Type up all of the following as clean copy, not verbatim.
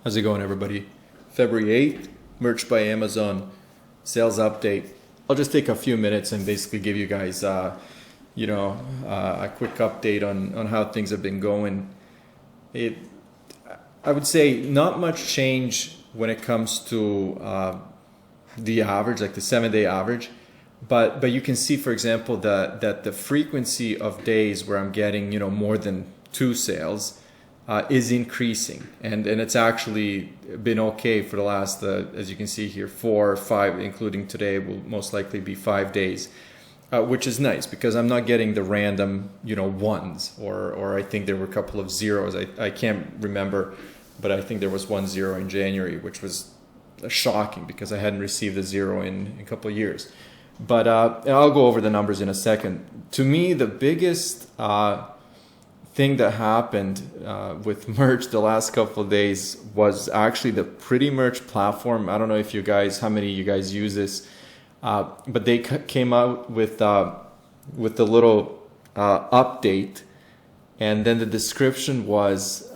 How's it going, everybody? February 8th, Merch by Amazon sales update. I'll just take a few minutes and basically give you guys, a quick update on how things have been going. I would say not much change when it comes to the average, like the 7-day average. But you can see, for example, that the frequency of days where I'm getting, more than 2 sales is increasing, and it's actually been okay for the last, as you can see here, 4 or 5, including today, will most likely be 5 days, which is nice because I'm not getting the random, ones, or I think there were a couple of zeros. I can't remember, but I think there was 1 0 in January, which was shocking because I hadn't received a 0 in a couple of years. But I'll go over the numbers in a second. To me, the biggest thing that happened with Merch the last couple of days was actually the Pretty Merch platform. I don't know how many of you guys use this, but they came out with the little update, and then the description was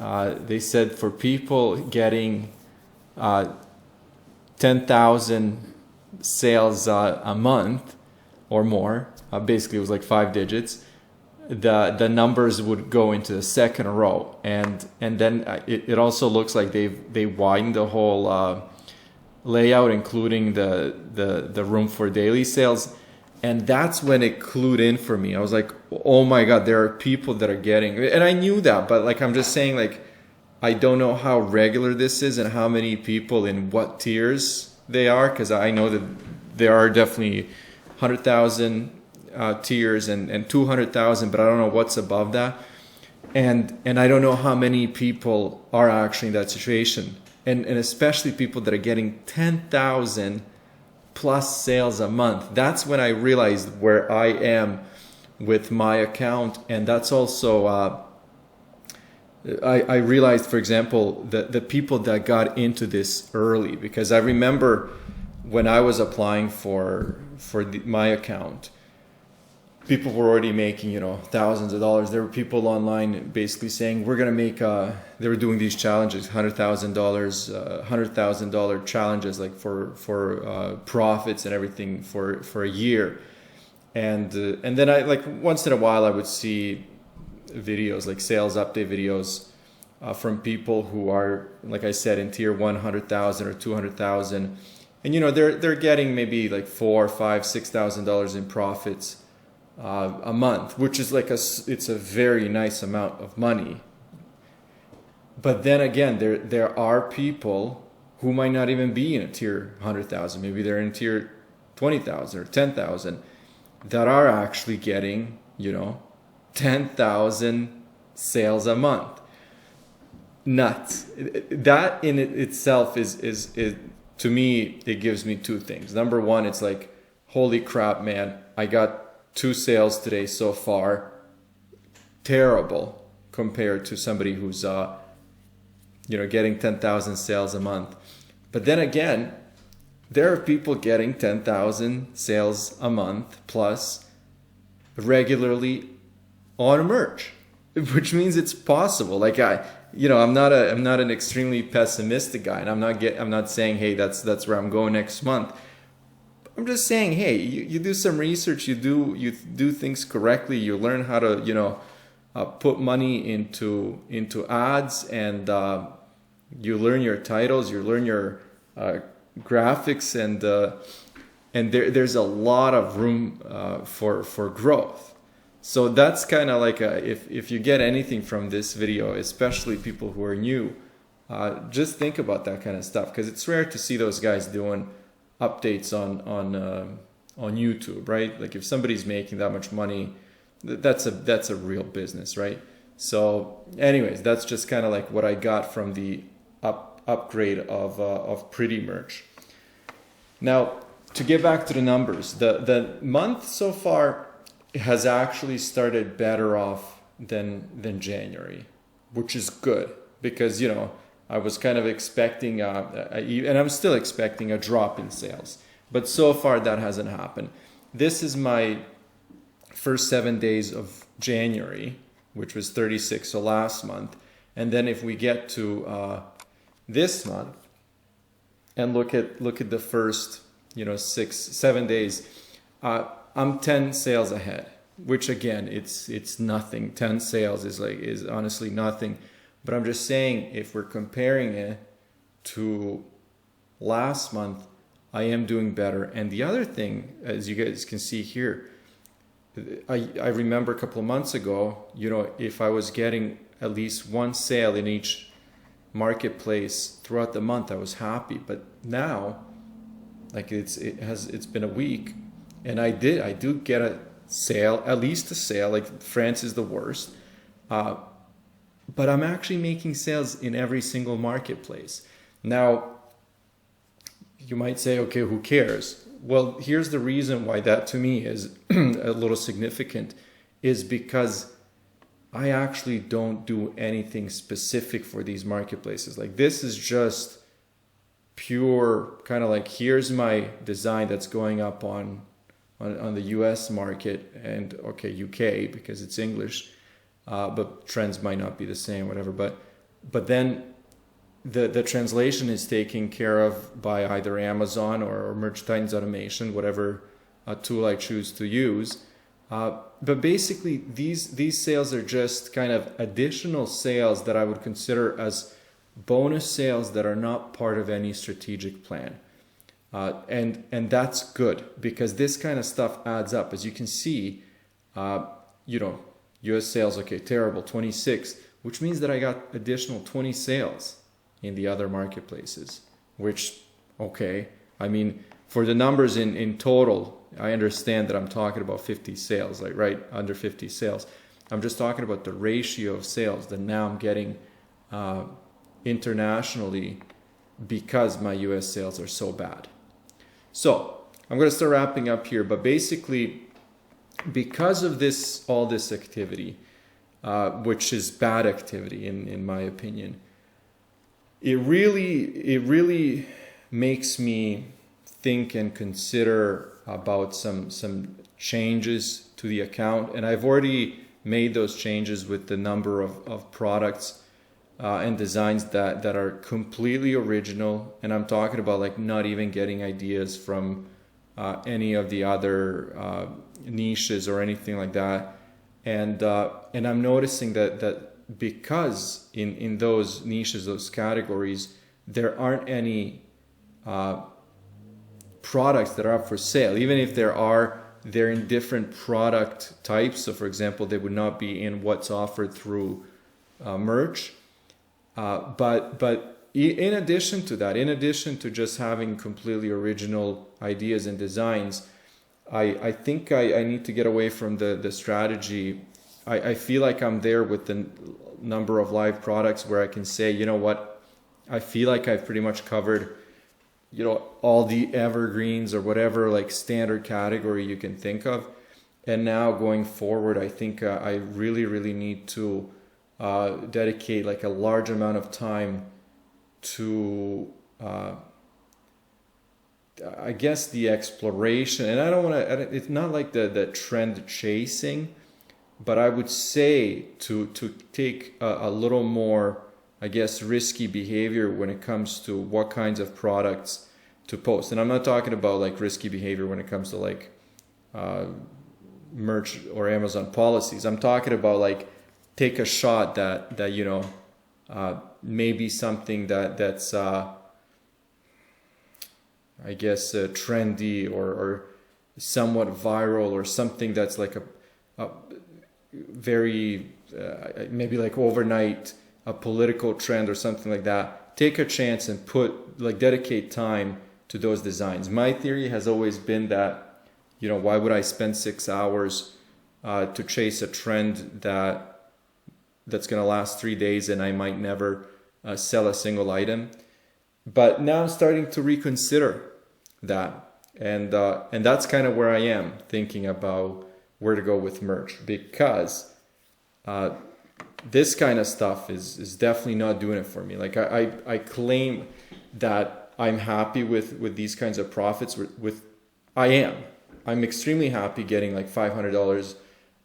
they said for people getting 10,000 sales a month or more, basically it was like 5 digits. The numbers would go into the second row, and then it also looks like they widened the whole layout, including the room for daily sales, and that's when it clued in for me. I was like, oh my god, there are people that are getting, and I knew that, but like I'm just saying, like I don't know how regular this is and how many people in what tiers they are, because I know that there are definitely 100,000 tiers and 200,000, but I don't know what's above that, and I don't know how many people are actually in that situation, and especially people that are getting 10,000 plus sales a month. That's when I realized where I am with my account, and that's also I realized, for example, the people that got into this early, because I remember when I was applying for my account, people were already making, thousands of dollars. There were people online basically saying, we're going to make, they were doing these challenges, $100,000, $100,000 challenges, like for profits and everything for a year. And then I, like, once in a while I would see videos, like sales update videos from people who are, like I said, in tier 100,000 or 200,000. And, they're getting maybe like $4,000, $5,000, $6,000 in profits a month, which is like it's a very nice amount of money. But then again, there are people who might not even be in a tier 100,000. Maybe they're in tier 20,000 or 10,000 that are actually getting, 10,000 sales a month. Nuts. That in itself is to me, it gives me 2 things. Number one, it's like, holy crap, man, I got 2 sales today so far. Terrible compared to somebody who's getting 10,000 sales a month. But then again, there are people getting 10,000 sales a month plus regularly on Merch, which means it's possible. Like I'm not an extremely pessimistic guy, and I'm not saying, hey, that's where I'm going next month. I'm just saying, hey, you do some research, you do things correctly, you learn how to put money into ads, and you learn your titles, you learn your graphics, and there's a lot of room for growth. So that's kind of like if you get anything from this video, especially people who are new, just think about that kind of stuff, because it's rare to see those guys doing updates on YouTube, right? Like if somebody's making that much money, that's a real business, right? So anyways, that's just kind of like what I got from the upgrade of Pretty Merch. Now, to get back to the numbers, the month so far has actually started better off than January, which is good, because I was kind of expecting and I'm still expecting a drop in sales, but so far that hasn't happened. This is my first 7 days of January, which was 36, so last month. And then if we get to this month and look at the first 6-7 days, I'm 10 sales ahead, which again, it's nothing. 10 sales is honestly nothing. But I'm just saying, if we're comparing it to last month, I am doing better. And the other thing, as you guys can see here, I remember a couple of months ago, if I was getting at least one sale in each marketplace throughout the month, I was happy. But now, like it's been a week, and I do get a sale, at least a sale. Like France is the worst, but I'm actually making sales in every single marketplace. Now, you might say, okay, who cares? Well, here's the reason why that to me is a little significant, is because I actually don't do anything specific for these marketplaces. Like this is just pure kind of like, here's my design that's going up on the US market and okay, UK because it's English, but trends might not be the same, whatever. But then the translation is taken care of by either Amazon or Merch Titans Automation, whatever tool I choose to use. But basically, these sales are just kind of additional sales that I would consider as bonus sales that are not part of any strategic plan. And that's good, because this kind of stuff adds up. As you can see, US sales, okay, terrible, 26, which means that I got additional 20 sales in the other marketplaces, which, okay, I mean, for the numbers in total, I understand that I'm talking about 50 sales, like right under 50 sales. I'm just talking about the ratio of sales that now I'm getting internationally because my US sales are so bad. So I'm going to start wrapping up here, but basically, because of all this activity, which is bad activity in my opinion, it really makes me think and consider about some changes to the account. And I've already made those changes with the number of products and designs that are completely original. And I'm talking about like not even getting ideas from any of the other niches or anything like that. And I'm noticing that because in those niches, those categories, there aren't any products that are up for sale. Even if there are, they're in different product types. So for example, they would not be in what's offered through merch. But in addition to that, in addition to just having completely original ideas and designs, I think I need to get away from the strategy. I feel like I'm there with the number of live products where I can say, you know what, I feel like I've pretty much covered, all the evergreens or whatever like standard category you can think of. And now going forward, I think I really need to dedicate like a large amount of time to I guess the exploration. And I don't want to, it's not like the trend chasing, but I would say to take a little more, I guess, risky behavior when it comes to what kinds of products to post. And I'm not talking about like risky behavior when it comes to like merch or Amazon policies. I'm talking about like take a shot that maybe something that's I guess trendy or somewhat viral, or something that's like a very maybe like overnight a political trend or something like that. Take a chance and dedicate time to those designs. My theory has always been that, why would I spend 6 hours to chase a trend that's going to last 3 days and I might never sell a single item. But now I'm starting to reconsider that, and that's kind of where I am thinking about where to go with merch, because this kind of stuff is definitely not doing it for me. Like I claim that I'm happy with these kinds of profits. I'm extremely happy getting like $500,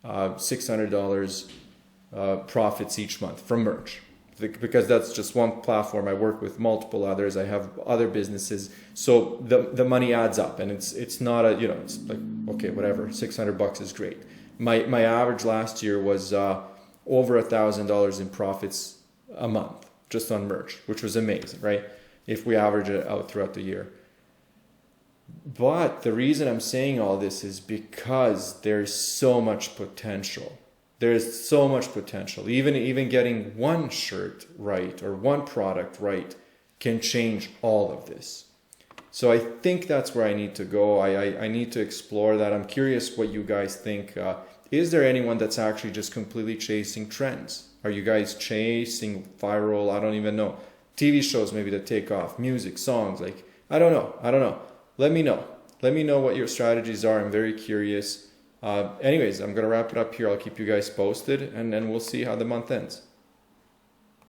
$600 profits each month from merch. because that's just one platform. I work with multiple others. I have other businesses, so the money adds up, and it's not a, you know, it's like, okay, whatever, $600 is great. My average last year was over $1,000 in profits a month just on merch, which was amazing, right? If we average it out throughout the year. But the reason I'm saying all this is because there's so much potential. There's so much potential. Even getting one shirt right or one product right can change all of this. So I think that's where I need to go. I need to explore that. I'm curious what you guys think. Is there anyone that's actually just completely chasing trends? Are you guys chasing viral? I don't even know. TV shows maybe that take off, music, songs, like, I don't know. Let me know. Let me know what your strategies are. I'm very curious. Anyways, I'm going to wrap it up here. I'll keep you guys posted, and then we'll see how the month ends.